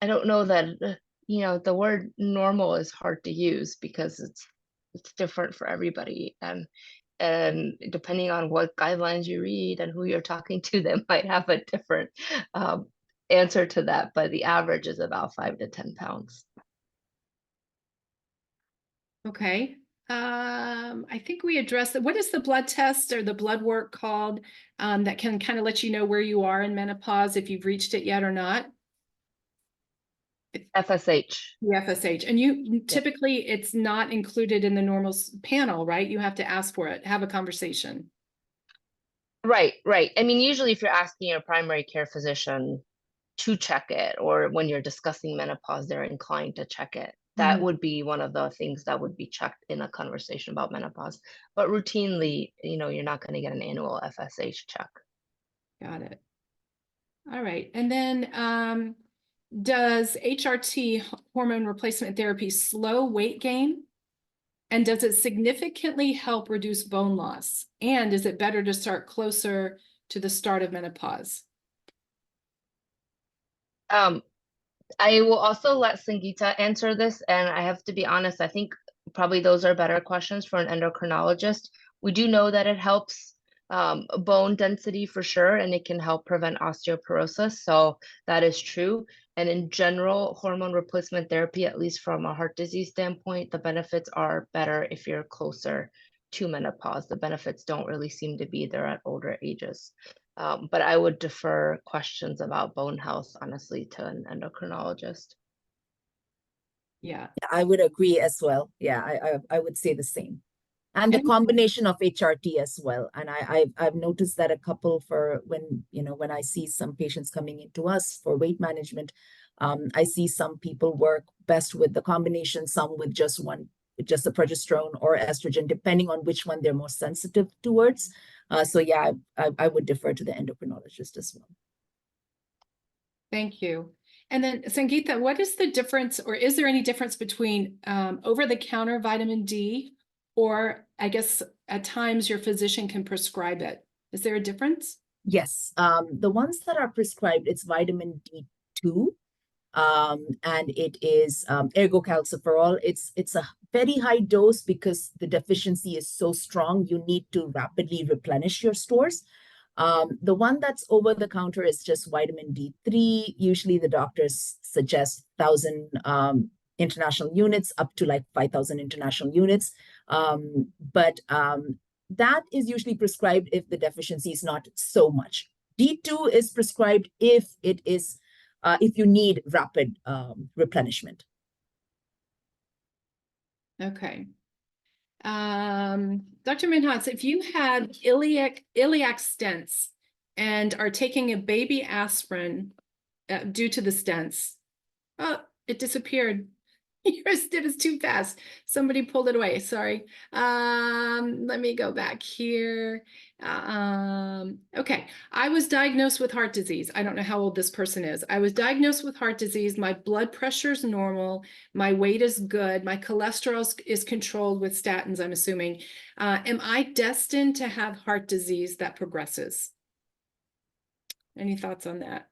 don't know that, the word normal is hard to use because it's different for everybody. And depending on what guidelines you read and who you're talking to, they might have a different answer to that. But the average is about 5 to 10 pounds. Okay. I think we addressed that. What is the blood test or the blood work called that can kind of let you know where you are in menopause, if you've reached it yet or not? FSH. The FSH. And you typically, it's not included in the normal panel, right? You have to ask for it, have a conversation. Right. I mean, usually if you're asking your primary care physician to check it, or when you're discussing menopause, they're inclined to check it. That would be one of the things that would be checked in a conversation about menopause. But routinely, you're not going to get an annual FSH check. Got it. All right. And then does HRT, hormone replacement therapy, slow weight gain? And does it significantly help reduce bone loss? And is it better to start closer to the start of menopause? I will also let Sangeeta answer this, and I have to be honest, I think probably those are better questions for an endocrinologist. We do know that it helps bone density for sure, and it can help prevent osteoporosis, so that is true. And in general, hormone replacement therapy, at least from a heart disease standpoint, the benefits are better if you're closer to menopause. The benefits don't really seem to be there at older ages. But I would defer questions about bone health, honestly, to an endocrinologist. Yeah. I would agree as well. Yeah, I would say the same. And the combination of HRT as well. And I've noticed that a couple for when I see some patients coming into us for weight management, I see some people work best with the combination, some with just the progesterone or estrogen, depending on which one they're most sensitive towards. So yeah, I would defer to the endocrinologist as well. Thank you. And then Sangeeta, what is the difference, or is there any difference between over-the-counter vitamin D, or I guess at times your physician can prescribe it? Is there a difference? Yes. The ones that are prescribed, it's vitamin D2, and it is ergocalciferol. It's a very high dose because the deficiency is so strong. You need to rapidly replenish your stores. The one that's over the counter is just vitamin D3. Usually the doctors suggest 1,000 international units up to like 5,000 international units. But that is usually prescribed if the deficiency is not so much. D2 is prescribed if it is if you need rapid replenishment. Okay. Dr. Minhas, if you had iliac stents and are taking a baby aspirin due to the stents, oh, it disappeared. It was too fast. Somebody pulled it away. Sorry. Let me go back here. Okay. I was diagnosed with heart disease. I don't know how old this person is. I was diagnosed with heart disease. My blood pressure is normal. My weight is good. My cholesterol is controlled with statins, I'm assuming. Am I destined to have heart disease that progresses? Any thoughts on that?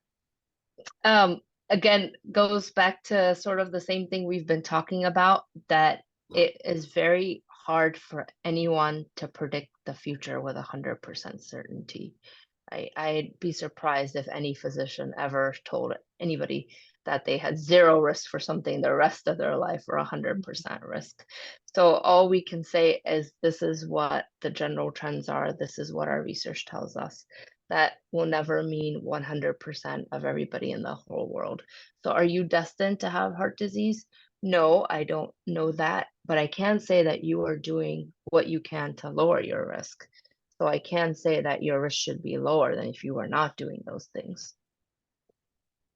Again, goes back to sort of the same thing we've been talking about, that it is very hard for anyone to predict the future with 100% certainty. I'd be surprised if any physician ever told anybody that they had zero risk for something the rest of their life or 100% risk. So all we can say is this is what the general trends are. This is what our research tells us. That will never mean 100% of everybody in the whole world. So are you destined to have heart disease? No, I don't know that, but I can say that you are doing what you can to lower your risk. So I can say that your risk should be lower than if you were not doing those things.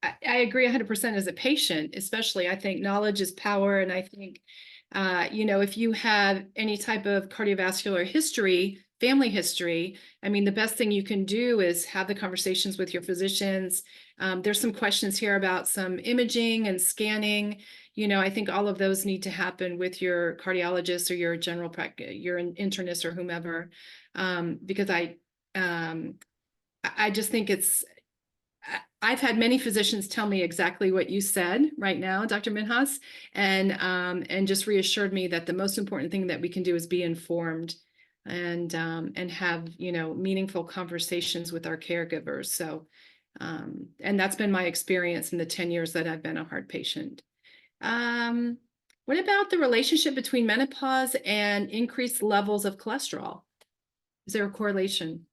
I agree 100% as a patient, especially. I think knowledge is power. And I think, if you have any type of cardiovascular history, family history, I mean, the best thing you can do is have the conversations with your physicians. There's some questions here about some imaging and scanning. I think all of those need to happen with your cardiologist or your general practice, your internist or whomever, because I just think I've had many physicians tell me exactly what you said right now, Dr. Minhas, and just reassured me that the most important thing that we can do is be informed and have, meaningful conversations with our caregivers. So, and that's been my experience in the 10 years that I've been a heart patient. What about the relationship between menopause and increased levels of cholesterol? Is there a correlation?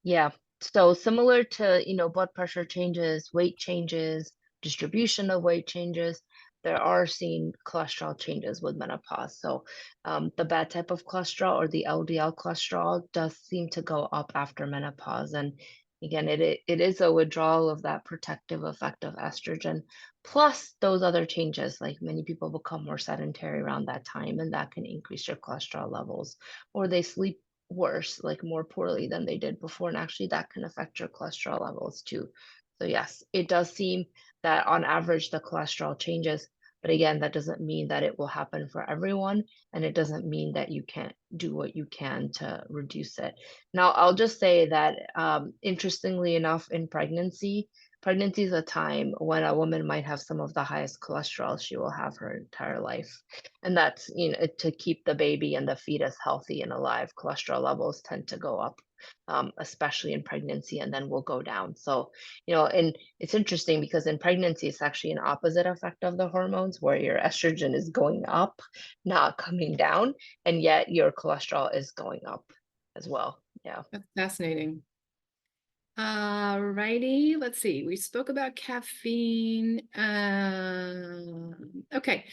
Yeah. So similar to, blood pressure changes, weight changes, distribution of weight changes, there are seen cholesterol changes with menopause. So the bad type of cholesterol or the LDL cholesterol does seem to go up after menopause. And again, it is a withdrawal of that protective effect of estrogen, plus those other changes, like many people become more sedentary around that time, and that can increase your cholesterol levels, or they sleep worse, like more poorly than they did before. And actually that can affect your cholesterol levels too. So yes, it does seem that on average the cholesterol changes, but again, that doesn't mean that it will happen for everyone. And it doesn't mean that you can't do what you can to reduce it. Now, I'll just say that interestingly enough, in pregnancy is a time when a woman might have some of the highest cholesterol she will have her entire life. And that's, to keep the baby and the fetus healthy and alive. Cholesterol levels tend to go up, especially in pregnancy, and then will go down. So, and it's interesting because in pregnancy, it's actually an opposite effect of the hormones, where your estrogen is going up, not coming down, and yet your cholesterol is going up as well. Yeah. That's fascinating. Righty, let's see. We spoke about caffeine. Okay.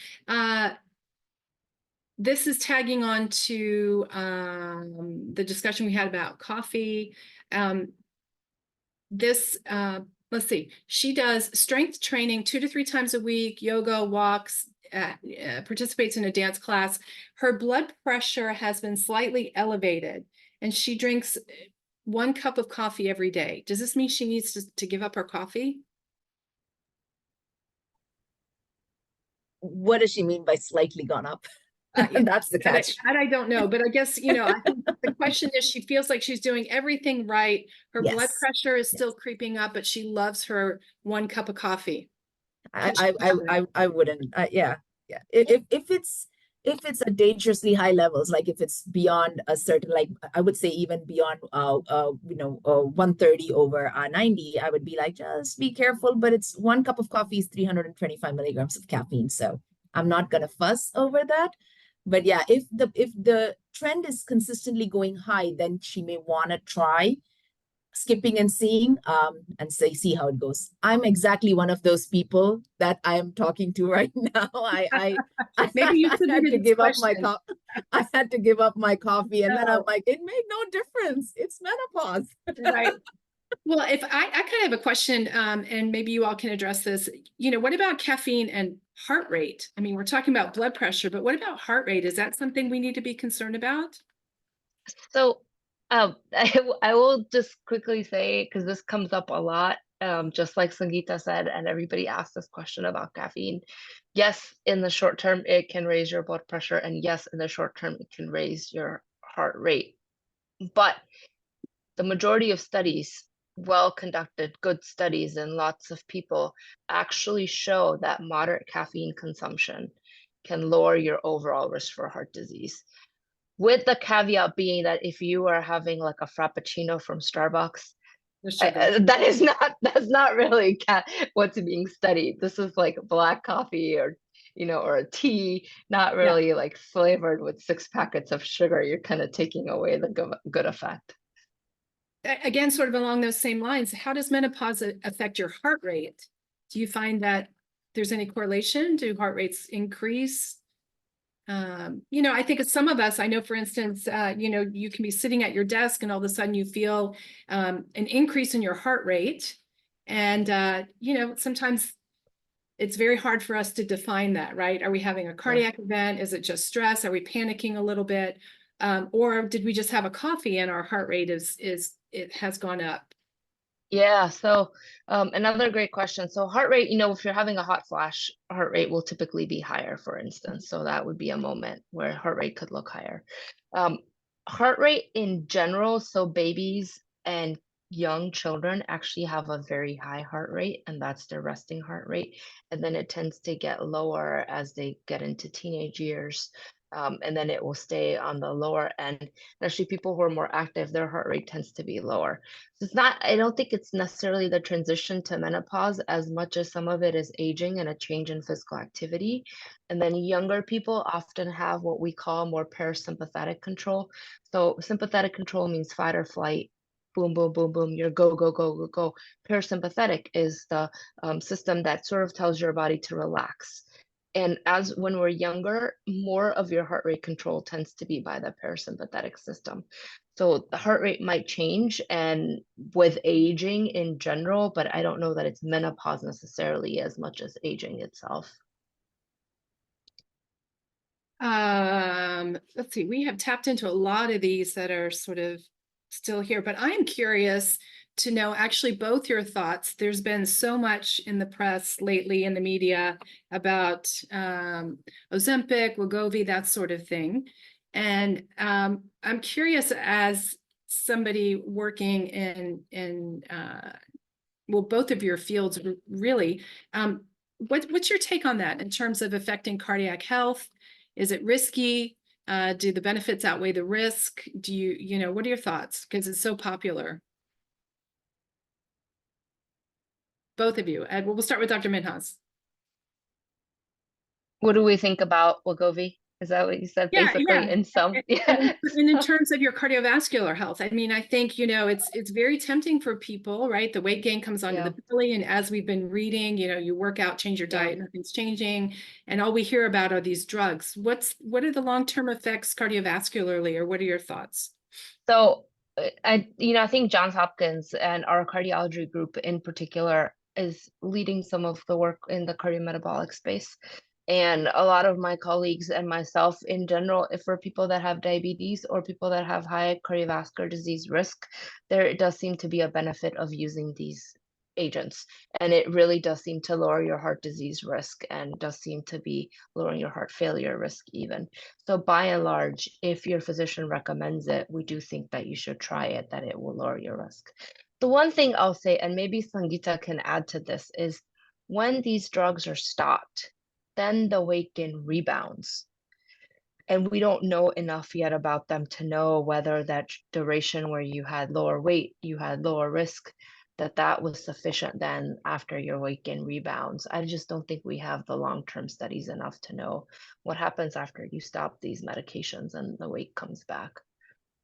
This is tagging on to the discussion we had about coffee. Let's see. She does strength training 2 to 3 times a week, yoga, walks, participates in a dance class. Her blood pressure has been slightly elevated, and she drinks 1 cup of coffee every day. Does this mean she needs to give up her coffee? What does she mean by slightly gone up? That's the catch. I don't know, but I guess, I think the question is, she feels like she's doing everything right. Her blood Yes. pressure is still creeping up, but she loves her 1 cup of coffee. I wouldn't. Yeah. If it's a dangerously high levels, like if it's beyond a certain, like I would say even beyond 130 over 90, I would be like, just be careful. But it's 1 cup of coffee is 325 milligrams of caffeine, so I'm not gonna fuss over that. But yeah, if the trend is consistently going high, then she may want to try skipping and seeing, and see how it goes. I'm exactly one of those people that I am talking to right now. I Maybe you had to give up my question. I had to give up my coffee, and then I'm like, it made no difference. It's menopause. Right. Well, if I kind of have a question, and maybe you all can address this, what about caffeine and heart rate? I mean, we're talking about blood pressure, but what about heart rate? Is that something we need to be concerned about? So, I will just quickly say, because this comes up a lot, just like Sangeeta said, and everybody asks this question about caffeine. Yes, in the short term, it can raise your blood pressure, and yes, in the short term, it can raise your heart rate. But the majority of studies, well conducted, good studies, and lots of people actually show that moderate caffeine consumption can lower your overall risk for heart disease. With the caveat being that if you are having like a frappuccino from Starbucks, The sugar. that's not really what's being studied. This is like black coffee or or a tea, not Yeah. really like flavored with 6 packets of sugar. You're kind of taking away the good effect. Again, sort of along those same lines, how does menopause affect your heart rate? Do you find that there's any correlation? Do heart rates increase? I think of some of us, I know, for instance, you can be sitting at your desk and all of a sudden you feel an increase in your heart rate. And, sometimes it's very hard for us to define that, right? Are we having a cardiac event? Is it just stress? Are we panicking a little bit? Or did we just have a coffee and our heart rate it has gone up? Yeah, so another great question. So heart rate, if you're having a hot flash, heart rate will typically be higher, for instance. So that would be a moment where heart rate could look higher. Um, Heart rate in general, so babies and young children actually have a very high heart rate, and that's their resting heart rate. And then it tends to get lower as they get into teenage years. And then it will stay on the lower end. And actually, people who are more active, their heart rate tends to be lower. So I don't think it's necessarily the transition to menopause as much as some of it is aging and a change in physical activity. And then younger people often have what we call more parasympathetic control. So sympathetic control means fight or flight. Boom, boom, boom, boom. You're go, go, go, go, go. Parasympathetic is the system that sort of tells your body to relax. And as when we're younger, more of your heart rate control tends to be by the parasympathetic system. So the heart rate might change and with aging in general, but I don't know that it's menopause necessarily as much as aging itself. Let's see, we have tapped into a lot of these that are sort of still here, but I am curious to know actually both your thoughts. There's been so much in the press lately in the media about Ozempic, Wegovy, that sort of thing. And I'm curious, as somebody working in well, both of your fields really, what's your take on that in terms of affecting cardiac health? Is it risky? Do the benefits outweigh the risk? Do what are your thoughts? Because it's so popular. Both of you. And we'll start with Dr. Minhas. What do we think about Wegovy? Is that what you said? Yeah, Basically, yeah. in some, And in terms of your cardiovascular health, I mean, I think, it's very tempting for people, right? The weight gain comes onto the belly. And as we've been reading, you work out, change your diet, nothing's changing. And all we hear about are these drugs. What are the long-term effects cardiovascularly, or what are your thoughts? So I think Johns Hopkins and our cardiology group in particular is leading some of the work in the cardiometabolic space. And a lot of my colleagues and myself in general, if for people that have diabetes or people that have high cardiovascular disease risk, there does seem to be a benefit of using these agents. And it really does seem to lower your heart disease risk and does seem to be lowering your heart failure risk even. So by and large, if your physician recommends it, we do think that you should try it, that it will lower your risk. The one thing I'll say, and maybe Sangeeta can add to this, is when these drugs are stopped, then the weight gain rebounds. And we don't know enough yet about them to know whether that duration where you had lower weight, you had lower risk, that was sufficient then after your weight gain rebounds. I just don't think we have the long-term studies enough to know what happens after you stop these medications and the weight comes back.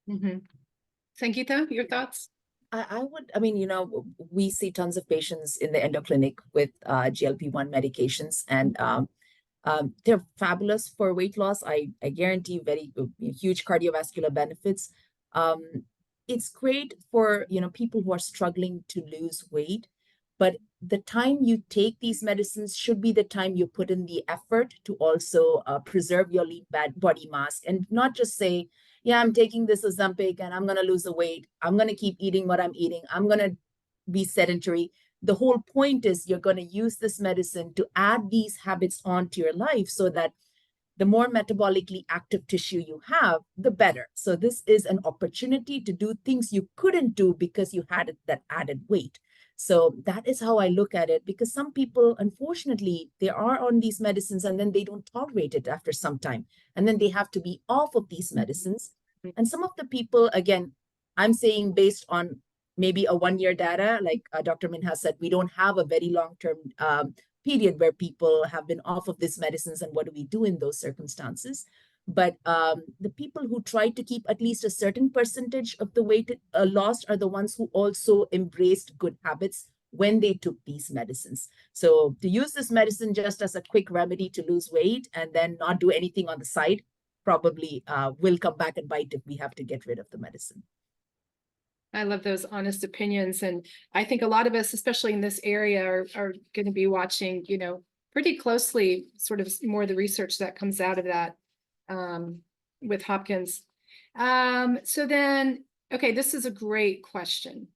Mm-hmm. Sangeeta, your thoughts? I mean, we see tons of patients in the endo clinic with GLP-1 medications, and they're fabulous for weight loss. I guarantee very huge cardiovascular benefits. it's great for, people who are struggling to lose weight, but the time you take these medicines should be the time you put in the effort to also preserve your lean body mass, and not just say, yeah, I'm taking this Ozempic and I'm going to lose the weight. I'm going to keep eating what I'm eating. I'm going to be sedentary. The whole point is you're going to use this medicine to add these habits onto your life so that the more metabolically active tissue you have, the better. So this is an opportunity to do things you couldn't do because you had that added weight. So that is how I look at it, because some people, unfortunately, they are on these medicines and then they don't tolerate it after some time. And then they have to be off of these medicines. And some of the people, again, I'm saying based on maybe a 1 year data, like Dr. Minhas said, we don't have a very long-term period where people have been off of these medicines, and what do we do in those circumstances? But the people who try to keep at least a certain percentage of the weight lost are the ones who also embraced good habits when they took these medicines. So to use this medicine just as a quick remedy to lose weight and then not do anything on the side probably will come back and bite if we have to get rid of the medicine. I love those honest opinions. And I think a lot of us, especially in this area, are going to be watching, pretty closely, sort of more the research that comes out of that with Hopkins. So then, okay, this is a great question.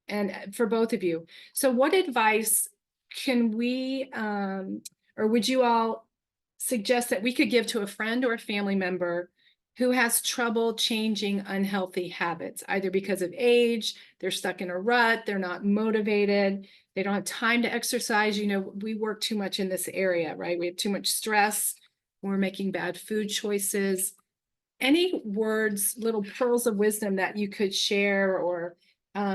And for both of you. So what advice can we, or would you all suggest that we could give to a friend or a family member who has trouble changing unhealthy habits, either because of age, they're stuck in a rut, they're not motivated, they don't have time to exercise? We work too much in this area, right? We have too much stress, we're making bad food choices. Any words, little pearls of wisdom that you could share or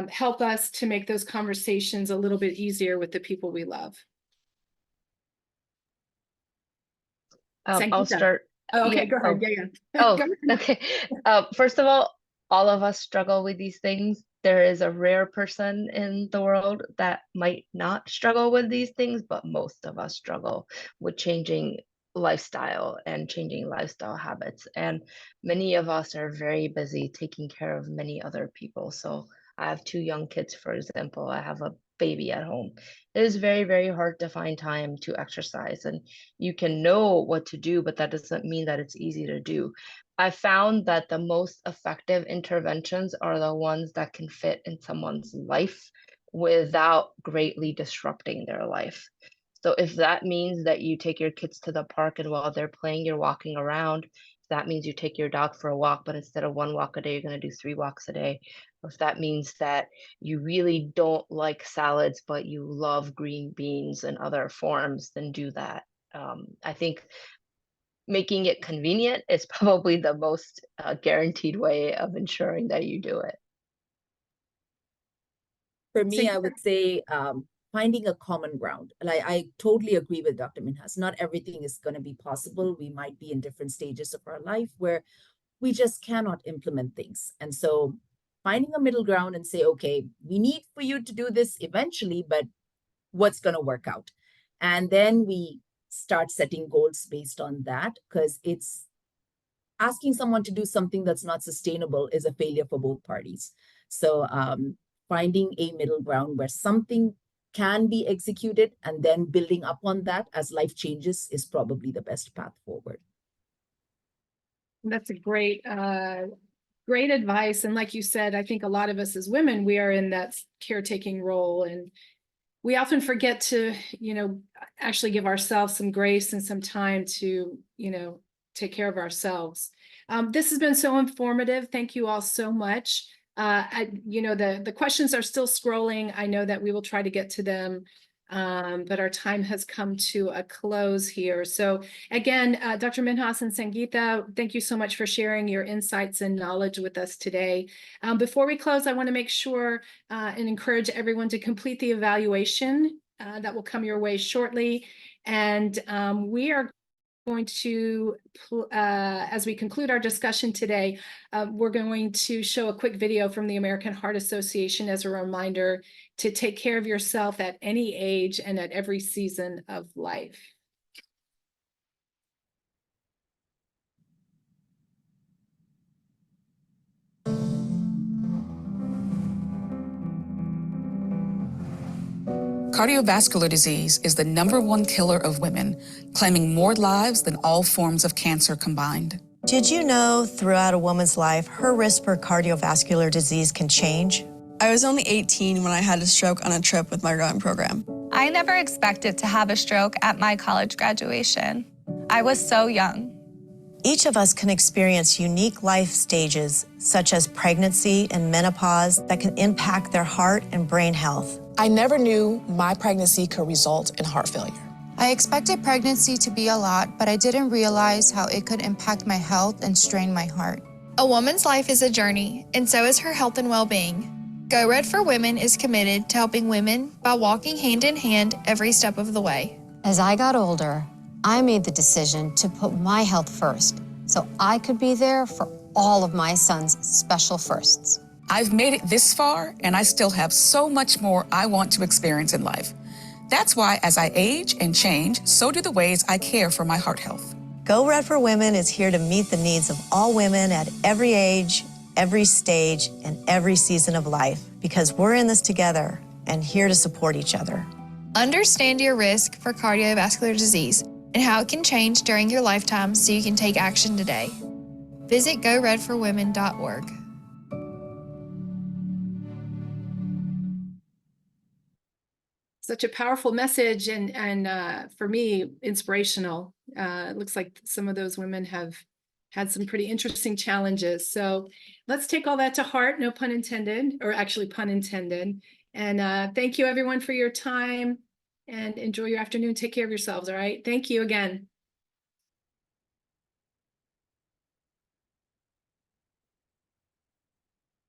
help us to make those conversations a little bit easier with the people we love? I'll start. Oh, okay, Yeah. go ahead. Oh. Yeah. Oh, Go ahead. okay. First of all of us struggle with these things. There is a rare person in the world that might not struggle with these things, but most of us struggle with changing lifestyle and changing lifestyle habits. And many of us are very busy taking care of many other people. So I have 2 young kids, for example. I have a baby at home. It is very, very hard to find time to exercise. And you can know what to do, but that doesn't mean that it's easy to do. I found that the most effective interventions are the ones that can fit in someone's life without greatly disrupting their life. So if that means that you take your kids to the park and while they're playing, you're walking around, that means you take your dog for a walk, but instead of 1 walk a day, you're going to do 3 walks a day. Or if that means that you really don't like salads, but you love green beans and other forms, then do that. I think making it convenient is probably the most guaranteed way of ensuring that you do it. For me, I would say finding a common ground. Like, I totally agree with Dr. Minhas. Not everything is going to be possible. We might be in different stages of our life where we just cannot implement things. And so finding a middle ground and say, okay, we need for you to do this eventually, but what's going to work out? And then we start setting goals based on that, because it's asking someone to do something that's not sustainable is a failure for both parties. So finding a middle ground where something can be executed and then building up on that as life changes is probably the best path forward. That's a great advice. And like you said, I think a lot of us as women, we are in that caretaking role, and we often forget to, actually give ourselves some grace and some time to, take care of ourselves. This has been so informative. Thank you all so much. The questions are still scrolling. I know that we will try to get to them, but our time has come to a close here. So again, Dr. Minhas and Sangeeta, thank you so much for sharing your insights and knowledge with us today. Before we close, I want to make sure and encourage everyone to complete the evaluation that will come your way shortly. And we are going to, as we conclude our discussion today, we're going to show a quick video from the American Heart Association as a reminder to take care of yourself at any age and at every season of life. cardiovascular disease is the #1 killer of women, claiming more lives than all forms of cancer combined. Did you know throughout a woman's life, her risk for cardiovascular disease can change? I was only 18 when I had a stroke on a trip with my rowing program. I never expected to have a stroke at my college graduation. I was so young. Each of us can experience unique life stages, such as pregnancy and menopause, that can impact their heart and brain health. I never knew my pregnancy could result in heart failure. I expected pregnancy to be a lot, but I didn't realize how it could impact my health and strain my heart. A woman's life is a journey, and so is her health and well-being. Go Red for Women is committed to helping women by walking hand in hand every step of the way. As I got older, I made the decision to put my health first, so I could be there for all of my son's special firsts. I've made it this far, and I still have so much more I want to experience in life. That's why as I age and change, so do the ways I care for my heart health. Go Red for Women is here to meet the needs of all women at every age, every stage, and every season of life, because we're in this together and here to support each other. Understand your risk for cardiovascular disease and how it can change during your lifetime so you can take action today. Visit goredforwomen.org. Such a powerful message and for me, inspirational. It looks like some of those women have had some pretty interesting challenges. So let's take all that to heart, no pun intended, or actually pun intended. And thank you everyone for your time and enjoy your afternoon. Take care of yourselves, all right? Thank you again.